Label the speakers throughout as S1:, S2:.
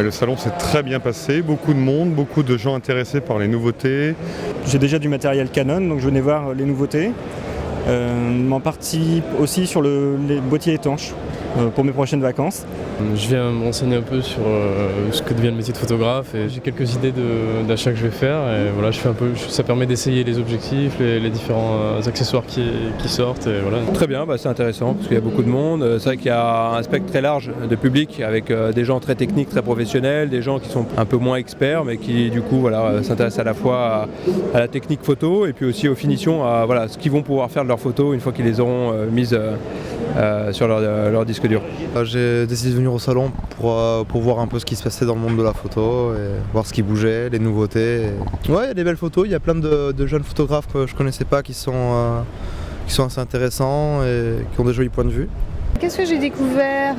S1: Le salon s'est très bien passé, beaucoup de monde, beaucoup de gens intéressés par les nouveautés.
S2: J'ai déjà du matériel Canon, donc je venais voir les nouveautés. En partie aussi sur les boîtiers étanches pour mes prochaines vacances.
S3: Je viens me renseigner un peu sur ce que devient le métier de photographe et j'ai quelques idées d'achats que je vais faire et voilà, je fais un peu, ça permet d'essayer les objectifs, les différents accessoires qui sortent et voilà.
S4: Très bien, c'est intéressant parce qu'il y a beaucoup de monde. C'est vrai qu'il y a un spectre très large de public avec des gens très techniques, très professionnels, des gens qui sont un peu moins experts mais qui du coup s'intéressent à la fois à la technique photo et puis aussi aux finitions, à ce qu'ils vont pouvoir faire de leurs photos une fois qu'ils les auront mises sur leur disque dur.
S5: J'ai décidé de venir au salon pour voir un peu ce qui se passait dans le monde de la photo et voir ce qui bougeait, les nouveautés. Ouais, il y a des belles photos, il y a plein de jeunes photographes que je connaissais pas qui sont assez intéressants et qui ont des jolis points de vue.
S6: Qu'est-ce que j'ai découvert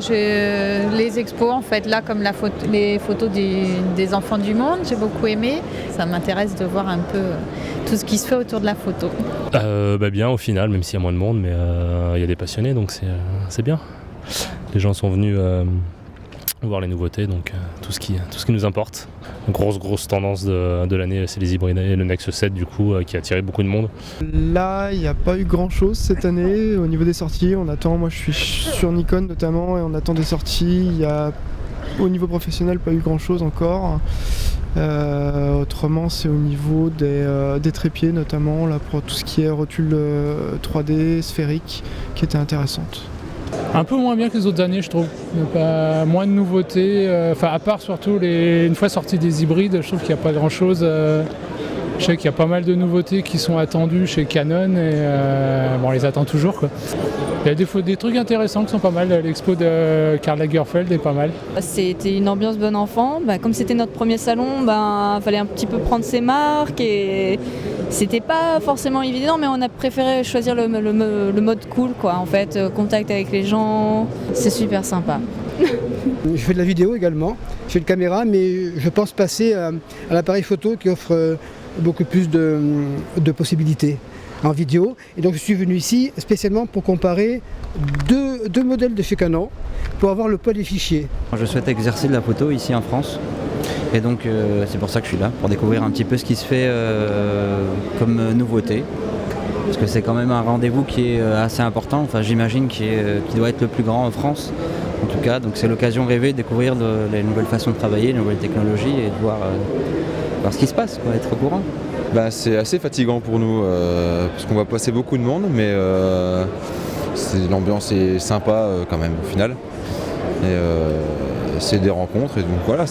S6: j'ai les expos en fait, là comme les photos des enfants du monde, j'ai beaucoup aimé. Ça m'intéresse de voir un peu tout ce qui se fait autour de la photo.
S7: Bien au final, même s'il y a moins de monde, mais il y a des passionnés, donc c'est bien. Les gens sont venus voir les nouveautés, donc tout ce qui nous importe. Grosse tendance de l'année, c'est les hybrides et le Nexus 7 du coup qui a attiré beaucoup de monde.
S8: Là, il n'y a pas eu grand chose cette année au niveau des sorties. On attend, moi je suis sur Nikon notamment, et on attend des sorties. Il y a au niveau professionnel pas eu grand chose encore. Autrement, c'est au niveau des trépieds notamment, là, pour tout ce qui est rotule 3D sphérique qui était intéressante.
S9: Un peu moins bien que les autres années, je trouve. Pas, moins de nouveautés, à part surtout une fois sortis des hybrides, je trouve qu'il n'y a pas grand chose. Je sais qu'il y a pas mal de nouveautés qui sont attendues chez Canon et on les attend toujours, quoi. Il y a des trucs intéressants qui sont pas mal. L'expo de Karl Lagerfeld est pas mal.
S10: C'était une ambiance bon enfant. Comme c'était notre premier salon, fallait un petit peu prendre ses marques et c'était pas forcément évident, mais on a préféré choisir le mode cool, quoi. En fait, contact avec les gens, c'est super sympa.
S11: Je fais de la vidéo également, je fais de caméra, mais je pense passer à l'appareil photo qui offre beaucoup plus de possibilités en vidéo. Et donc je suis venu ici spécialement pour comparer deux modèles de chez Canon pour avoir le poids des fichiers.
S12: Je souhaite exercer de la photo ici en France et donc c'est pour ça que je suis là, pour découvrir un petit peu ce qui se fait comme nouveauté. Parce que c'est quand même un rendez-vous qui est assez important, j'imagine qui doit être le plus grand en France. En tout cas, donc c'est l'occasion rêvée de découvrir les nouvelles façons de travailler, les nouvelles technologies et de voir ce qui se passe, être au courant.
S13: C'est assez fatigant pour nous, parce qu'on va passer beaucoup de monde, mais l'ambiance est sympa quand même au final. Et c'est des rencontres, et donc voilà,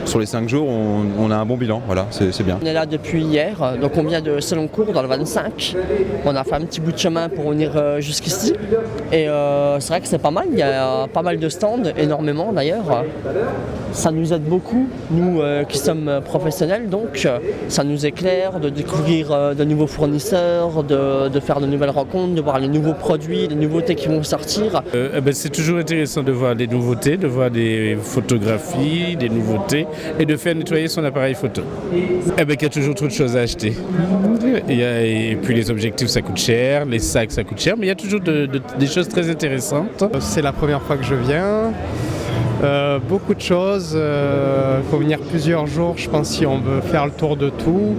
S13: sur les 5 jours, on a un bon bilan, voilà, c'est bien.
S14: On est là depuis hier, donc on vient de Seloncourt dans le 25. On a fait un petit bout de chemin pour venir jusqu'ici. Et c'est vrai que c'est pas mal, il y a pas mal de stands, énormément d'ailleurs. Ça nous aide beaucoup, nous qui sommes professionnels, donc ça nous éclaire de découvrir de nouveaux fournisseurs, de faire de nouvelles rencontres, de voir les nouveaux produits, les nouveautés qui vont sortir.
S15: C'est toujours intéressant de voir des nouveautés, de voir des photographies, des nouveautés et de faire nettoyer son appareil photo. Il y a toujours trop de choses à acheter. Et puis les objectifs ça coûte cher, les sacs ça coûte cher, mais il y a toujours des choses très intéressantes.
S8: C'est la première fois que je viens. Beaucoup de choses, il faut venir plusieurs jours, je pense, si on veut faire le tour de tout.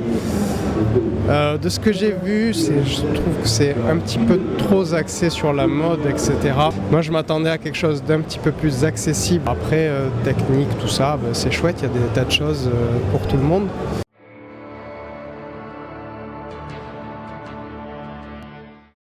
S8: De ce que j'ai vu, je trouve que c'est un petit peu trop axé sur la mode, etc. Moi, je m'attendais à quelque chose d'un petit peu plus accessible. Après, technique, tout ça, c'est chouette, il y a des tas de choses pour tout le monde.